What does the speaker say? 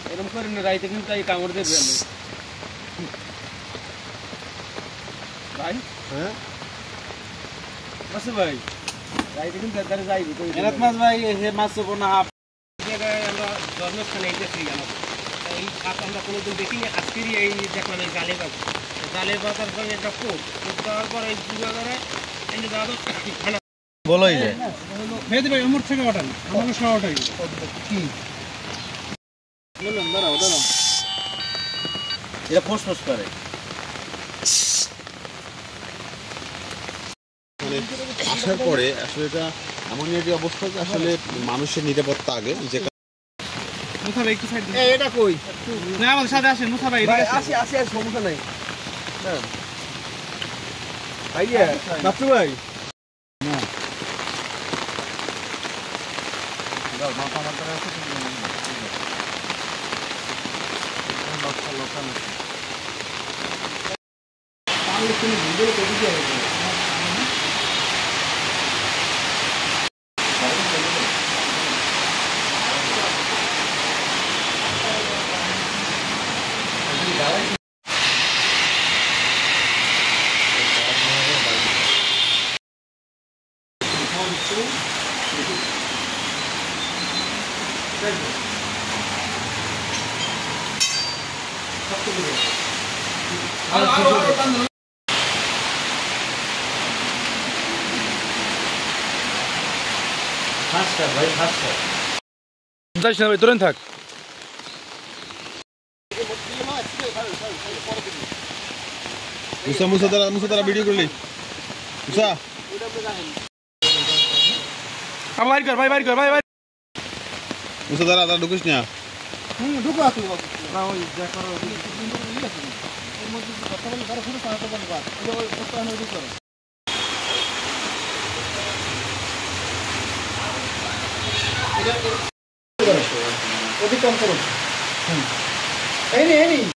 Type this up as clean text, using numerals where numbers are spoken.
এরকম করে না রাইতে কিন্তু তাই কামড় দেবে আমি ভাই হ্যাঁ মাসু ভাই রাইতে কিন্তু তাড়াতাড়ি যাইবি কই এরাত মাছ ভাই হে মাছ তো না হাফ জায়গায় আমরা জন্মস্থানে এসেছি জানো এই খাত আমরা কোনোদিন দেখিনি আজকেরই এই দেখলাম এই জালের বাজার সঙ্গে একটা কোপ দেওয়ার পর এই দুটো ধরে এই যে দাদা বলোই যে মেয়েদের ভাই আমার থেকে ওঠান আমাকে সহ ওঠাই কি বললাম দাঁড়াও এটা ফোঁস করে মানে আসার পরে আসলে এটা এমনই একটি অবস্থা যে আসলে মানুষের নিরাপত্তা আগে যে মুসা ভাই একটু সাইড এটা কই না আমাদের সাথে আসেন মুসা ভাই আসি আর সমস্যা নাই না ভাইয়া বাপু ভাই না দাও মাথা মাথা আছে লোকাল তাহলে তুমি ভিডিও করে দিও ভাই তুরেন থাক মুসা তারা ভিডিও করলি মুসা বাইর কর ভাই মুসা তারা ঢুকিস না ঢুকো আসো না ওই যা করো এর মধ্যে কথা বলে তারা শুরু পাঠাতে পারবে বাদ ওই কথা নদী করো এটা অধিকম করুন এই নি